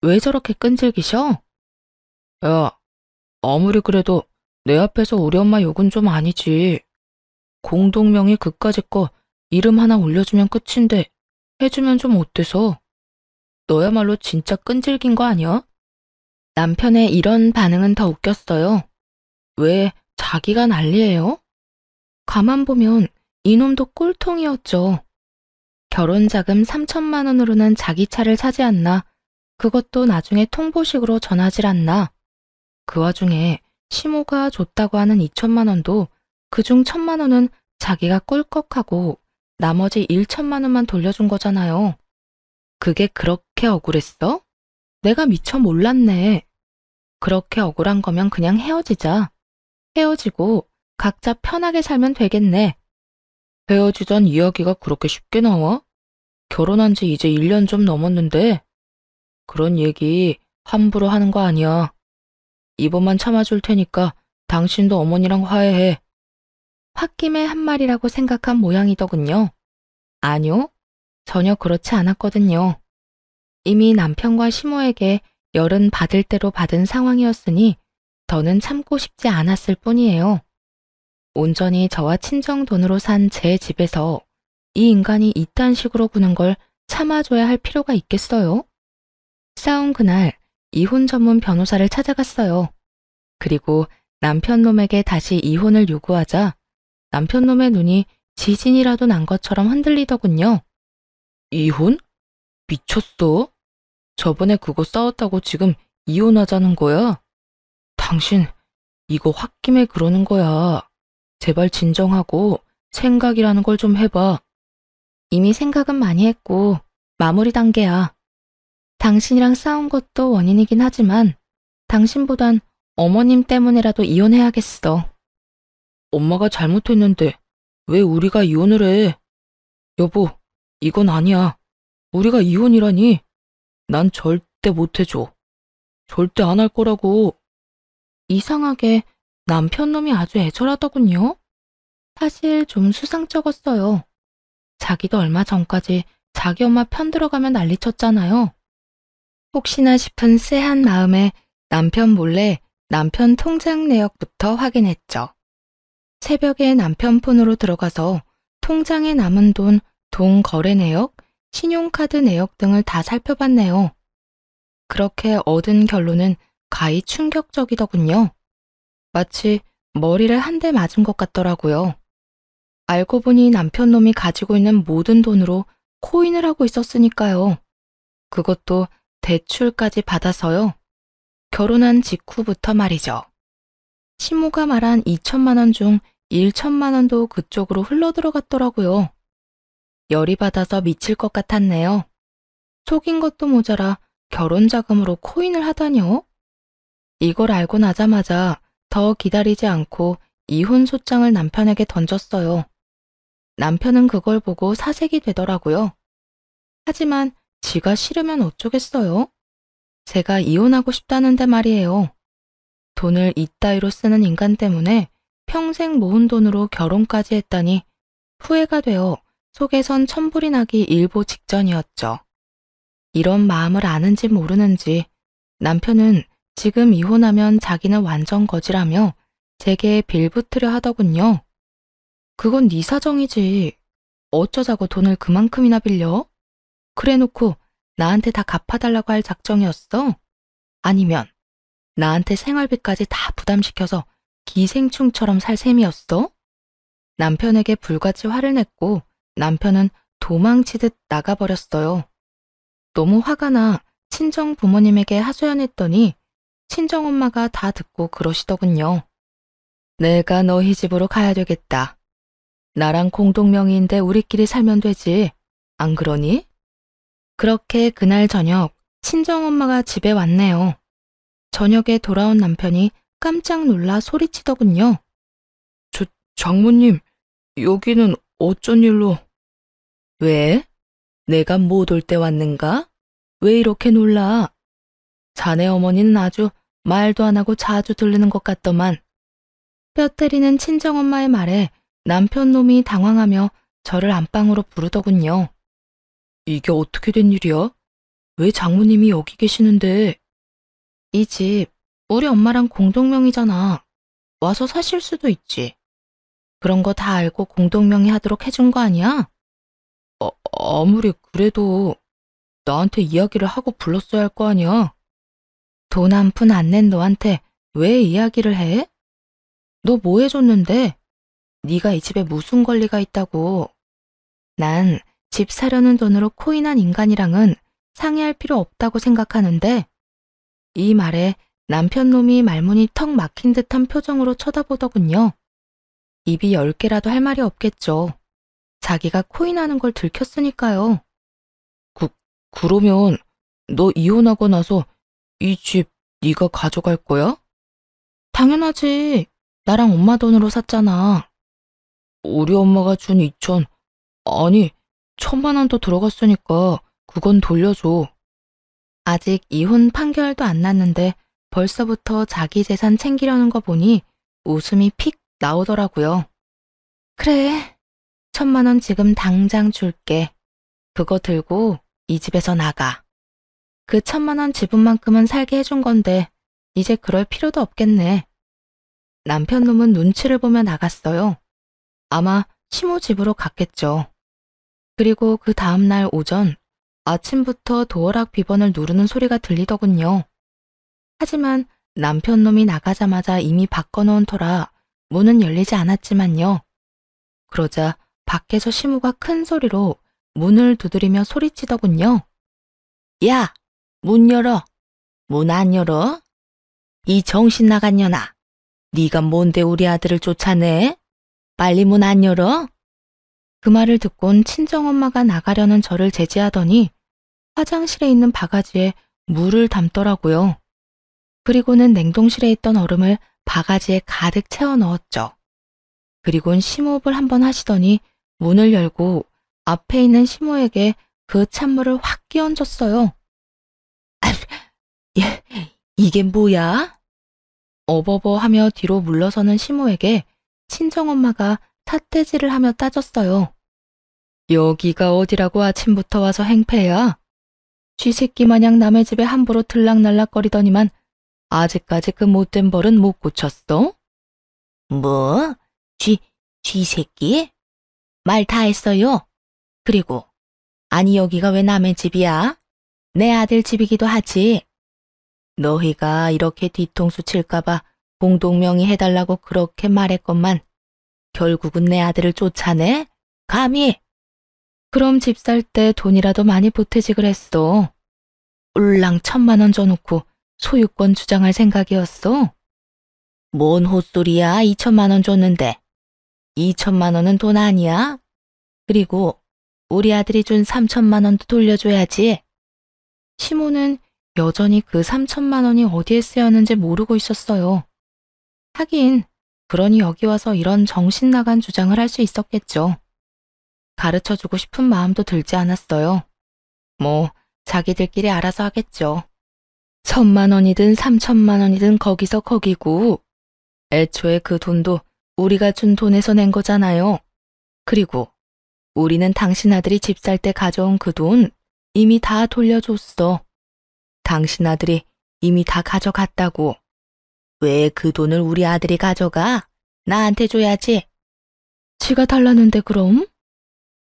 왜 저렇게 끈질기셔? 야, 아무리 그래도 내 앞에서 우리 엄마 욕은 좀 아니지. 공동명의 그까짓 거 이름 하나 올려주면 끝인데 해주면 좀 어때서? 너야말로 진짜 끈질긴 거 아니야? 남편의 이런 반응은 더 웃겼어요. 왜 자기가 난리예요? 가만 보면 이놈도 꼴통이었죠. 결혼 자금 3천만 원으로는 자기 차를 사지 않나, 그것도 나중에 통보식으로 전하질 않나. 그 와중에 시모가 줬다고 하는 2천만 원도 그중 1천만 원은 자기가 꿀꺽하고 나머지 1천만 원만 돌려준 거잖아요. 그게 그렇게 억울했어? 내가 미처 몰랐네. 그렇게 억울한 거면 그냥 헤어지자. 헤어지고 각자 편하게 살면 되겠네. 헤어지잔 이야기가 그렇게 쉽게 나와? 결혼한 지 이제 1년 좀 넘었는데 그런 얘기 함부로 하는 거 아니야. 이번만 참아줄 테니까 당신도 어머니랑 화해해. 홧김에 한 말이라고 생각한 모양이더군요. 아니요, 전혀 그렇지 않았거든요. 이미 남편과 시모에게 열은 받을 대로 받은 상황이었으니 더는 참고 싶지 않았을 뿐이에요. 온전히 저와 친정 돈으로 산 제 집에서 이 인간이 이딴 식으로 구는 걸 참아줘야 할 필요가 있겠어요? 싸운 그날 이혼 전문 변호사를 찾아갔어요. 그리고 남편놈에게 다시 이혼을 요구하자 남편놈의 눈이 지진이라도 난 것처럼 흔들리더군요. 이혼? 미쳤어? 저번에 그거 싸웠다고 지금 이혼하자는 거야? 당신 이거 홧김에 그러는 거야. 제발 진정하고 생각이라는 걸 좀 해봐. 이미 생각은 많이 했고 마무리 단계야. 당신이랑 싸운 것도 원인이긴 하지만 당신보단 어머님 때문에라도 이혼해야겠어. 엄마가 잘못했는데 왜 우리가 이혼을 해? 여보, 이건 아니야. 우리가 이혼이라니. 난 절대 못 해줘. 절대 안 할 거라고. 이상하게 남편놈이 아주 애절하더군요. 사실 좀 수상쩍었어요. 자기도 얼마 전까지 자기 엄마 편 들어가면 난리쳤잖아요. 혹시나 싶은 쎄한 마음에 남편 몰래 남편 통장 내역부터 확인했죠. 새벽에 남편 폰으로 들어가서 통장에 남은 돈, 돈 거래 내역, 신용카드 내역 등을 다 살펴봤네요. 그렇게 얻은 결론은 가히 충격적이더군요. 마치 머리를 한 대 맞은 것 같더라고요. 알고 보니 남편놈이 가지고 있는 모든 돈으로 코인을 하고 있었으니까요. 그것도 대출까지 받아서요. 결혼한 직후부터 말이죠. 시모가 말한 2천만 원 중 1천만 원도 그쪽으로 흘러들어갔더라고요. 열이 받아서 미칠 것 같았네요. 속인 것도 모자라 결혼 자금으로 코인을 하다니요? 이걸 알고 나자마자 더 기다리지 않고 이혼 소장을 남편에게 던졌어요. 남편은 그걸 보고 사색이 되더라고요. 하지만 지가 싫으면 어쩌겠어요? 제가 이혼하고 싶다는데 말이에요. 돈을 이따위로 쓰는 인간 때문에 평생 모은 돈으로 결혼까지 했다니 후회가 되어 속에선 천불이 나기 일보 직전이었죠. 이런 마음을 아는지 모르는지 남편은 지금 이혼하면 자기는 완전 거지라며 제게 빌붙으려 하더군요. 그건 네 사정이지. 어쩌자고 돈을 그만큼이나 빌려? 그래놓고 나한테 다 갚아달라고 할 작정이었어? 아니면 나한테 생활비까지 다 부담시켜서 기생충처럼 살 셈이었어? 남편에게 불같이 화를 냈고 남편은 도망치듯 나가버렸어요. 너무 화가 나 친정 부모님에게 하소연했더니 친정엄마가 다 듣고 그러시더군요. 내가 너희 집으로 가야 되겠다. 나랑 공동명의인데 우리끼리 살면 되지. 안 그러니? 그렇게 그날 저녁 친정엄마가 집에 왔네요. 저녁에 돌아온 남편이 깜짝 놀라 소리치더군요. 장모님, 여기는 어쩐 일로? 왜? 내가 못 올 때 왔는가? 왜 이렇게 놀라? 자네 어머니는 아주 말도 안 하고 자주 들르는 것 같더만. 뼈 때리는 친정엄마의 말에 남편놈이 당황하며 저를 안방으로 부르더군요. 이게 어떻게 된 일이야? 왜 장모님이 여기 계시는데? 이 집 우리 엄마랑 공동명의잖아. 와서 사실 수도 있지. 그런 거 다 알고 공동명의 하도록 해준 거 아니야? 아무리 그래도 나한테 이야기를 하고 불렀어야 할 거 아니야? 돈 한 푼 안 낸 너한테 왜 이야기를 해? 너 뭐 해줬는데? 네가 이 집에 무슨 권리가 있다고. 난 집 사려는 돈으로 코인한 인간이랑은 상의할 필요 없다고 생각하는데 이 말에 남편놈이 말문이 턱 막힌 듯한 표정으로 쳐다보더군요. 입이 10개라도 할 말이 없겠죠. 자기가 코인하는 걸 들켰으니까요. 그러면 너 이혼하고 나서 이 집 네가 가져갈 거야? 당연하지. 나랑 엄마 돈으로 샀잖아. 우리 엄마가 준 2천, 아니, 1,000만 원 더 들어갔으니까 그건 돌려줘. 아직 이혼 판결도 안 났는데 벌써부터 자기 재산 챙기려는 거 보니 웃음이 픽 나오더라고요. 그래, 1,000만 원 지금 당장 줄게. 그거 들고 이 집에서 나가. 그 1,000만 원 지분만큼은 살게 해준 건데 이제 그럴 필요도 없겠네. 남편 놈은 눈치를 보며 나갔어요. 아마 시모 집으로 갔겠죠. 그리고 그 다음날 오전 아침부터 도어락 비번을 누르는 소리가 들리더군요. 하지만 남편 놈이 나가자마자 이미 바꿔놓은 터라 문은 열리지 않았지만요. 그러자 밖에서 시모가 큰 소리로 문을 두드리며 소리치더군요. 야, 문 열어. 문 안 열어? 이 정신 나간 년아. 네가 뭔데 우리 아들을 쫓아내? 빨리 문 안 열어? 그 말을 듣곤 친정엄마가 나가려는 저를 제지하더니 화장실에 있는 바가지에 물을 담더라고요. 그리고는 냉동실에 있던 얼음을 바가지에 가득 채워 넣었죠. 그리곤 심호흡을 한번 하시더니 문을 열고 앞에 있는 시모에게 그 찬물을 확 끼얹었어요. 이게 뭐야? 어버버 하며 뒤로 물러서는 시모에게 친정엄마가 삿대질을 하며 따졌어요. 여기가 어디라고 아침부터 와서 행패야? 쥐새끼 마냥 남의 집에 함부로 들락날락거리더니만 아직까지 그 못된 벌은 못 고쳤어? 뭐? 쥐새끼? 말 다 했어요. 그리고 아니 여기가 왜 남의 집이야? 내 아들 집이기도 하지. 너희가 이렇게 뒤통수 칠까봐 공동명의 해달라고 그렇게 말했건만 결국은 내 아들을 쫓아내? 감히? 그럼 집 살 때 돈이라도 많이 보태지 그랬어. 울랑 1,000만 원 줘놓고 소유권 주장할 생각이었어? 뭔 헛소리야, 2천만 원 줬는데. 2천만 원은 돈 아니야? 그리고 우리 아들이 준 3천만 원도 돌려줘야지. 시모는 여전히 그 3천만 원이 어디에 쓰였는지 모르고 있었어요. 하긴 그러니 여기 와서 이런 정신 나간 주장을 할 수 있었겠죠. 가르쳐주고 싶은 마음도 들지 않았어요. 뭐 자기들끼리 알아서 하겠죠. 1,000만 원이든 3천만 원이든 거기서 거기고 애초에 그 돈도 우리가 준 돈에서 낸 거잖아요. 그리고 우리는 당신 아들이 집 살 때 가져온 그 돈 이미 다 돌려줬어. 당신 아들이 이미 다 가져갔다고. 왜 그 돈을 우리 아들이 가져가? 나한테 줘야지. 지가 달라는데 그럼?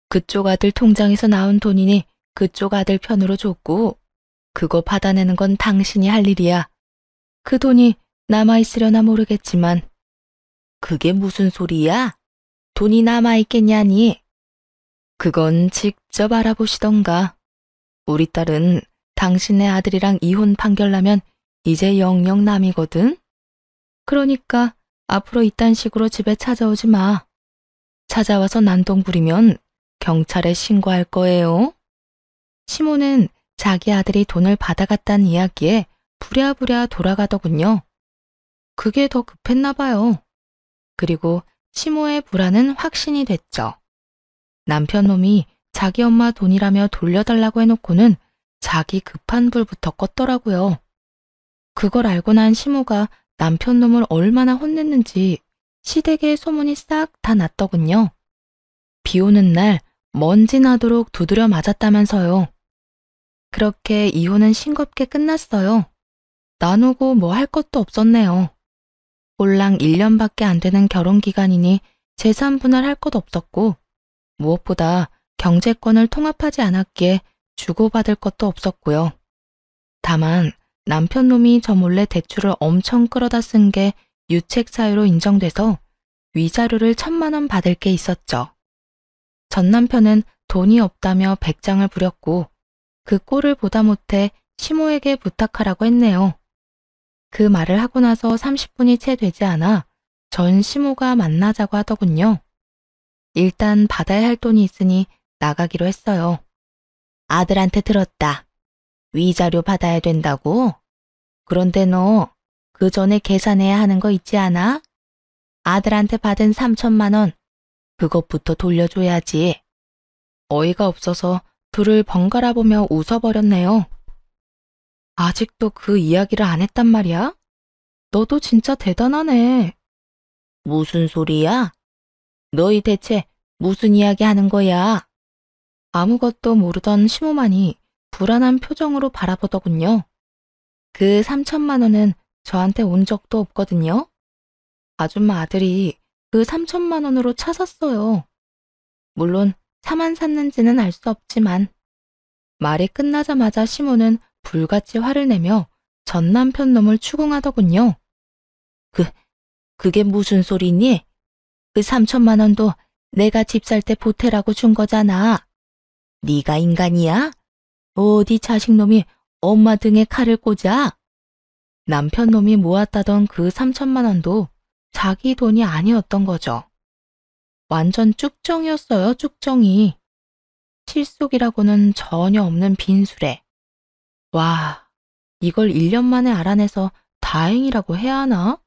그쪽 아들 통장에서 나온 돈이니 그쪽 아들 편으로 줬고 그거 받아내는 건 당신이 할 일이야. 그 돈이 남아있으려나 모르겠지만 그게 무슨 소리야? 돈이 남아있겠냐니? 그건 직접 알아보시던가. 우리 딸은 당신네 아들이랑 이혼 판결 나면 이제 영영 남이거든? 그러니까 앞으로 이딴 식으로 집에 찾아오지 마. 찾아와서 난동 부리면 경찰에 신고할 거예요. 시모는 자기 아들이 돈을 받아갔다는 이야기에 부랴부랴 돌아가더군요. 그게 더 급했나 봐요. 그리고 시모의 불안은 확신이 됐죠. 남편 놈이 자기 엄마 돈이라며 돌려달라고 해놓고는 자기 급한 불부터 껐더라고요. 그걸 알고 난 시모가 남편 놈을 얼마나 혼냈는지 시댁에 소문이 싹 다 났더군요. 비 오는 날 먼지 나도록 두드려 맞았다면서요. 그렇게 이혼은 싱겁게 끝났어요. 나누고 뭐 할 것도 없었네요. 꼴랑 1년밖에 안 되는 결혼 기간이니 재산 분할할 것 없었고 무엇보다 경제권을 통합하지 않았기에 주고받을 것도 없었고요. 다만 남편 놈이 저 몰래 대출을 엄청 끌어다 쓴 게 유책 사유로 인정돼서 위자료를 1,000만 원 받을 게 있었죠. 전 남편은 돈이 없다며 백장을 부렸고 그 꼴을 보다 못해 시모에게 부탁하라고 했네요. 그 말을 하고 나서 30분이 채 되지 않아 전 시모가 만나자고 하더군요. 일단 받아야 할 돈이 있으니 나가기로 했어요. 아들한테 들었다. 위자료 받아야 된다고? 그런데 너 그 전에 계산해야 하는 거 있지 않아? 아들한테 받은 3천만 원, 그것부터 돌려줘야지. 어이가 없어서 둘을 번갈아 보며 웃어버렸네요. 아직도 그 이야기를 안 했단 말이야? 너도 진짜 대단하네. 무슨 소리야? 너희 대체 무슨 이야기 하는 거야? 아무것도 모르던 시모만이 불안한 표정으로 바라보더군요. 그 3천만 원은 저한테 온 적도 없거든요. 아줌마 아들이 그 3천만 원으로 차 샀어요. 물론 차만 샀는지는 알 수 없지만. 말이 끝나자마자 시모는 불같이 화를 내며 전 남편 놈을 추궁하더군요. 그게 무슨 소리니? 그 3천만 원도 내가 집 살 때 보태라고 준 거잖아. 네가 인간이야? 어디 자식놈이 엄마 등에 칼을 꽂아? 남편 놈이 모았다던 그 3천만 원도 자기 돈이 아니었던 거죠. 완전 쭉정이었어요, 쭉정이. 실속이라고는 전혀 없는 빈수레. 와, 이걸 1년 만에 알아내서 다행이라고 해야 하나?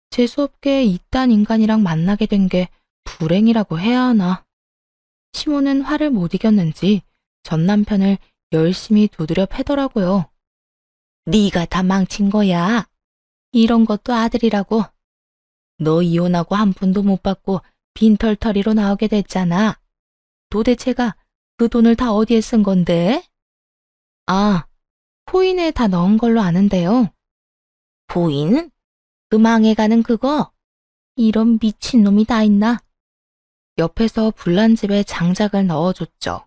재수없게 이딴 인간이랑 만나게 된 게 불행이라고 해야 하나? 시모는 화를 못 이겼는지 전 남편을 열심히 두드려 패더라고요. 네가 다 망친 거야. 이런 것도 아들이라고. 너 이혼하고 한 푼도 못 받고 빈털터리로 나오게 됐잖아. 도대체가 그 돈을 다 어디에 쓴 건데? 아, 코인에 다 넣은 걸로 아는데요. 코인? 그 망해가는 그거? 이런 미친놈이 다 있나? 옆에서 불난집에 장작을 넣어줬죠.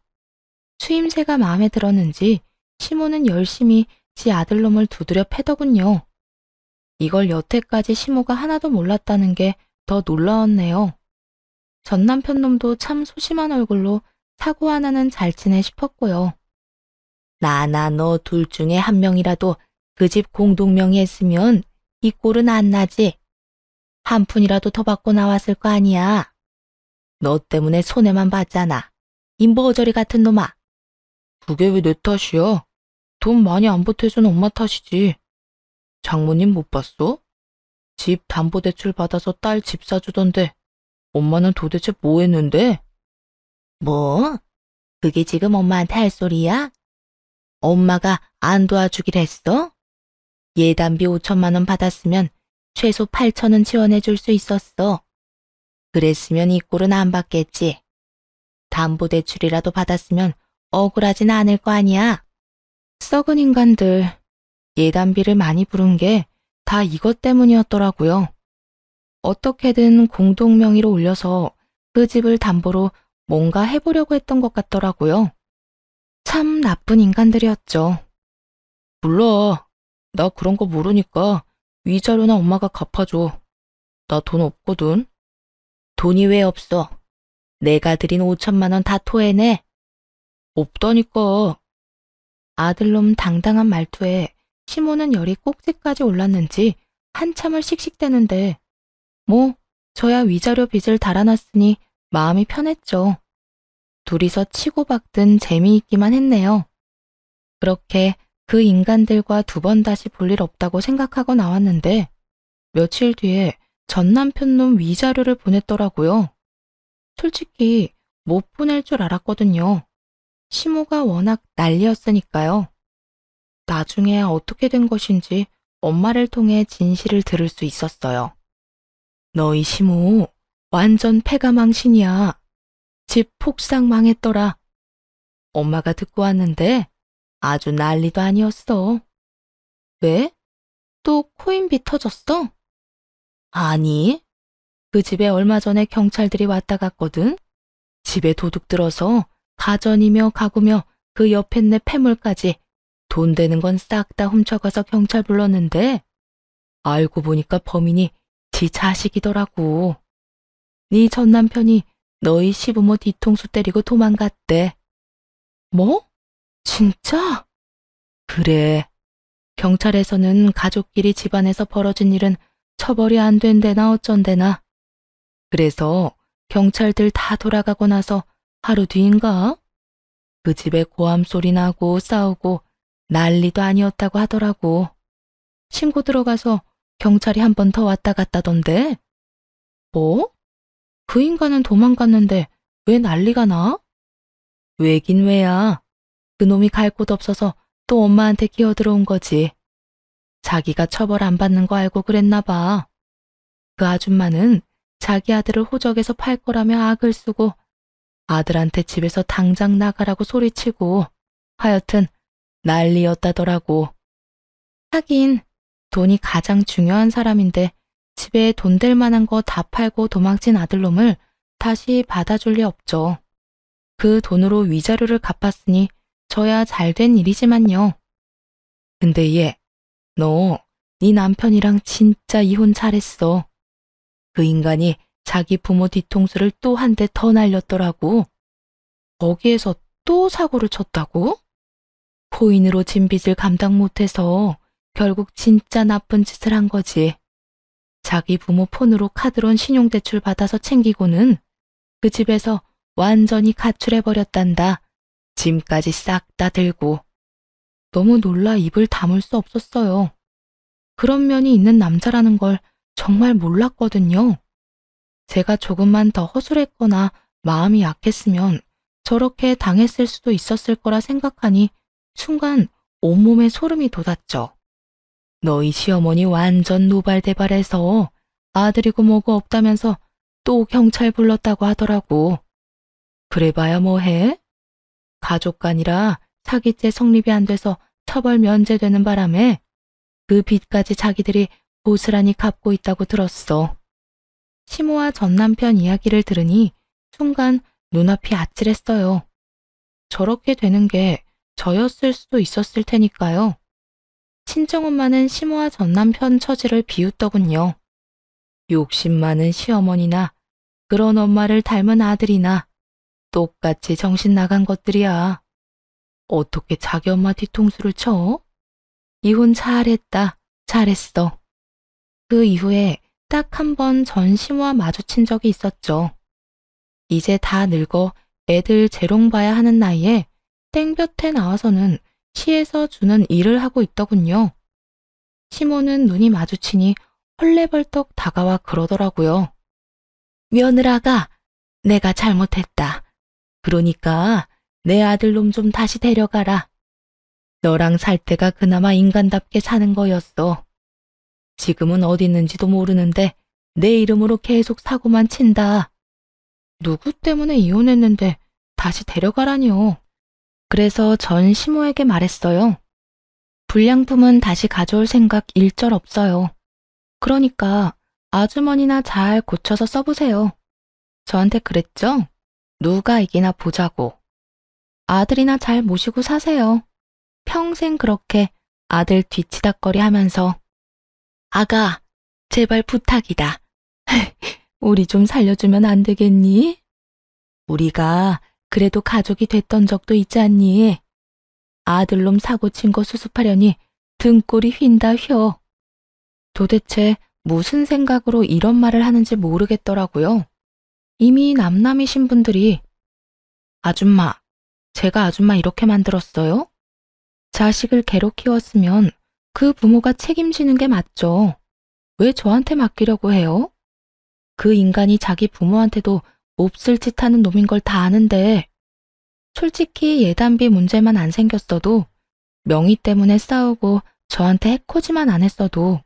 추임새가 마음에 들었는지 시모는 열심히 지 아들놈을 두드려 패더군요. 이걸 여태까지 시모가 하나도 몰랐다는 게 더 놀라웠네요. 전 남편 놈도 참 소심한 얼굴로 사고 하나는 잘 치네 싶었고요. 나나 너 둘 중에 한 명이라도 그 집 공동명의 했으면 이 꼴은 안 나지. 한 푼이라도 더 받고 나왔을 거 아니야. 너 때문에 손해만 봤잖아. 이 머저리 같은 놈아. 그게 왜 내 탓이야? 돈 많이 안 보태준 엄마 탓이지. 장모님 못 봤어? 집 담보대출 받아서 딸 집 사주던데 엄마는 도대체 뭐 했는데? 뭐? 그게 지금 엄마한테 할 소리야? 엄마가 안 도와주길 했어? 예단비 5천만 원 받았으면 최소 8천은 지원해 줄 수 있었어. 그랬으면 이 꼴은 안 받겠지. 담보대출이라도 받았으면 억울하진 않을 거 아니야. 썩은 인간들, 예단비를 많이 부른 게 다 이것 때문이었더라고요. 어떻게든 공동명의로 올려서 그 집을 담보로 뭔가 해보려고 했던 것 같더라고요. 참 나쁜 인간들이었죠. 몰라. 나 그런 거 모르니까 위자료나 엄마가 갚아줘. 나 돈 없거든. 돈이 왜 없어? 내가 드린 5천만 원 다 토해내. 없다니까. 아들놈 당당한 말투에 시모는 열이 꼭지까지 올랐는지 한참을 씩씩대는데 뭐 저야 위자료 빚을 달아났으니 마음이 편했죠. 둘이서 치고받든 재미있기만 했네요. 그렇게 그 인간들과 두 번 다시 볼 일 없다고 생각하고 나왔는데 며칠 뒤에 전 남편 놈 위자료를 보냈더라고요. 솔직히 못 보낼 줄 알았거든요. 시모가 워낙 난리였으니까요. 나중에 어떻게 된 것인지 엄마를 통해 진실을 들을 수 있었어요. 너희 시모 완전 패가망신이야. 집 폭삭 망했더라. 엄마가 듣고 왔는데 아주 난리도 아니었어. 왜? 또 코인비 터졌어? 아니, 그 집에 얼마 전에 경찰들이 왔다 갔거든. 집에 도둑 들어서 가전이며 가구며 그 옆에 내 폐물까지 돈 되는 건 싹 다 훔쳐가서 경찰 불렀는데 알고 보니까 범인이 지 자식이더라고. 네 전 남편이 너희 시부모 뒤통수 때리고 도망갔대. 뭐? 진짜? 그래. 경찰에서는 가족끼리 집안에서 벌어진 일은 처벌이 안 된대나 어쩐대나. 그래서 경찰들 다 돌아가고 나서 하루 뒤인가? 그 집에 고함 소리 나고 싸우고 난리도 아니었다고 하더라고. 신고 들어가서 경찰이 한 번 더 왔다 갔다던데. 뭐? 그 인간은 도망갔는데 왜 난리가 나? 왜긴 왜야. 그놈이 갈 곳 없어서 또 엄마한테 기어들어온 거지. 자기가 처벌 안 받는 거 알고 그랬나 봐. 그 아줌마는 자기 아들을 호적에서 팔 거라며 악을 쓰고 아들한테 집에서 당장 나가라고 소리치고 하여튼 난리였다더라고. 하긴 돈이 가장 중요한 사람인데 집에 돈 될 만한 거 다 팔고 도망친 아들놈을 다시 받아줄 리 없죠. 그 돈으로 위자료를 갚았으니 저야 잘된 일이지만요. 근데 얘, 너 네 남편이랑 진짜 이혼 잘했어. 그 인간이 자기 부모 뒤통수를 또 한 대 더 날렸더라고. 거기에서 또 사고를 쳤다고? 코인으로 진 빚을 감당 못해서 결국 진짜 나쁜 짓을 한 거지. 자기 부모 폰으로 카드론 신용대출 받아서 챙기고는 그 집에서 완전히 가출해버렸단다. 짐까지 싹 다 들고. 너무 놀라 입을 다물 수 없었어요. 그런 면이 있는 남자라는 걸 정말 몰랐거든요. 제가 조금만 더 허술했거나 마음이 약했으면 저렇게 당했을 수도 있었을 거라 생각하니 순간 온몸에 소름이 돋았죠. 너희 시어머니 완전 노발대발해서 아들이고 뭐고 없다면서 또 경찰 불렀다고 하더라고. 그래봐야 뭐해? 가족간이라 사기죄 성립이 안 돼서 처벌 면제되는 바람에 그 빚까지 자기들이 고스란히 갚고 있다고 들었어. 시모와 전 남편 이야기를 들으니 순간 눈앞이 아찔했어요. 저렇게 되는 게 저였을 수도 있었을 테니까요. 친정엄마는 시모와 전 남편 처지를 비웃더군요. 욕심 많은 시어머니나 그런 엄마를 닮은 아들이나 똑같이 정신 나간 것들이야. 어떻게 자기 엄마 뒤통수를 쳐? 이혼 잘했다, 잘했어. 그 이후에 딱 한 번 전 시모와 마주친 적이 있었죠. 이제 다 늙어 애들 재롱 봐야 하는 나이에 땡볕에 나와서는 시에서 주는 일을 하고 있더군요. 시모는 눈이 마주치니 헐레벌떡 다가와 그러더라고요. 며느라가 내가 잘못했다. 그러니까 내 아들놈 좀 다시 데려가라. 너랑 살 때가 그나마 인간답게 사는 거였어. 지금은 어디 있는지도 모르는데 내 이름으로 계속 사고만 친다. 누구 때문에 이혼했는데 다시 데려가라뇨. 그래서 전 시모에게 말했어요. 불량품은 다시 가져올 생각 일절 없어요. 그러니까 아주머니나 잘 고쳐서 써보세요. 저한테 그랬죠? 누가 이기나 보자고. 아들이나 잘 모시고 사세요. 평생 그렇게 아들 뒤치다꺼리 하면서. 아가, 제발 부탁이다. 우리 좀 살려주면 안 되겠니? 우리가 그래도 가족이 됐던 적도 있지 않니? 아들놈 사고 친 거 수습하려니 등골이 휜다 휘어. 도대체 무슨 생각으로 이런 말을 하는지 모르겠더라고요. 이미 남남이신 분들이 아줌마, 제가 아줌마 이렇게 만들었어요? 자식을 개로 키웠으면 그 부모가 책임지는 게 맞죠. 왜 저한테 맡기려고 해요? 그 인간이 자기 부모한테도 몹쓸 짓 하는 놈인 걸 다 아는데 솔직히 예단비 문제만 안 생겼어도 명의 때문에 싸우고 저한테 해코지만 안 했어도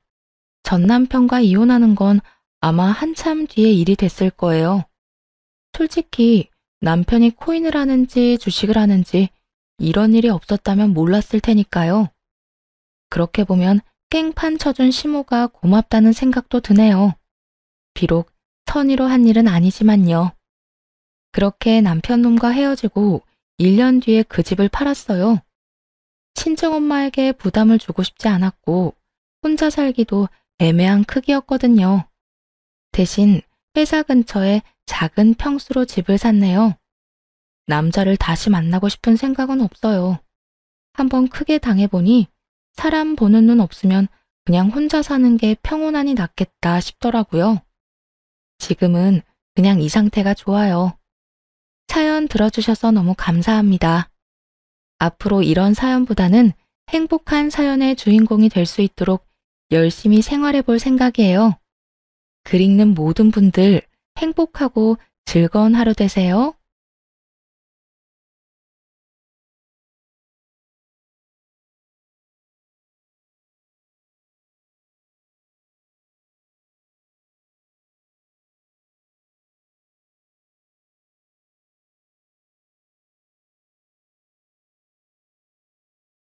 전 남편과 이혼하는 건 아마 한참 뒤에 일이 됐을 거예요. 솔직히 남편이 코인을 하는지 주식을 하는지 이런 일이 없었다면 몰랐을 테니까요. 그렇게 보면 깽판 쳐준 시모가 고맙다는 생각도 드네요. 비록 선의로 한 일은 아니지만요. 그렇게 남편놈과 헤어지고 1년 뒤에 그 집을 팔았어요. 친정엄마에게 부담을 주고 싶지 않았고 혼자 살기도 애매한 크기였거든요. 대신 회사 근처에 작은 평수로 집을 샀네요. 남자를 다시 만나고 싶은 생각은 없어요. 한번 크게 당해보니 사람 보는 눈 없으면 그냥 혼자 사는 게 평온하니 낫겠다 싶더라고요. 지금은 그냥 이 상태가 좋아요. 사연 들어주셔서 너무 감사합니다. 앞으로 이런 사연보다는 행복한 사연의 주인공이 될 수 있도록 열심히 생활해 볼 생각이에요. 글 읽는 모든 분들 행복하고 즐거운 하루 되세요.